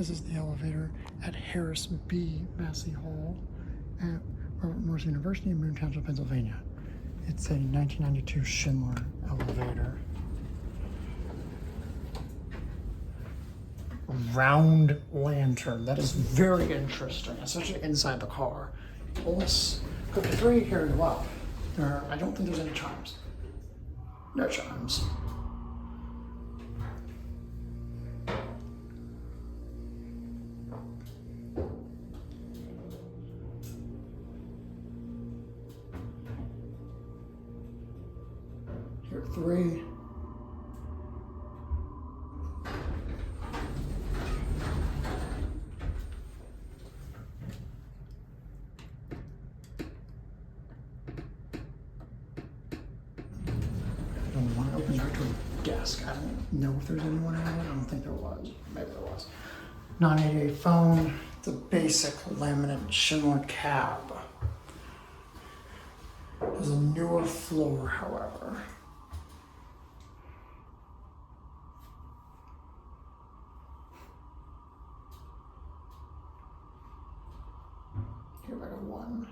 This is the elevator at Harris B. Massey Hall at Morris University in Moon Township, Pennsylvania. It's a 1992 Schindler elevator. Round lantern. That is very interesting, especially inside the car. Plus, could be 3 here as well. I don't think there's any chimes. No chimes. Here are 3. One opens right to a desk. I don't know if there's anyone in it. I don't think there was. Maybe there was. 988 phone. It's a basic laminate Schindler cab. There's a newer floor, however. Here I got 1.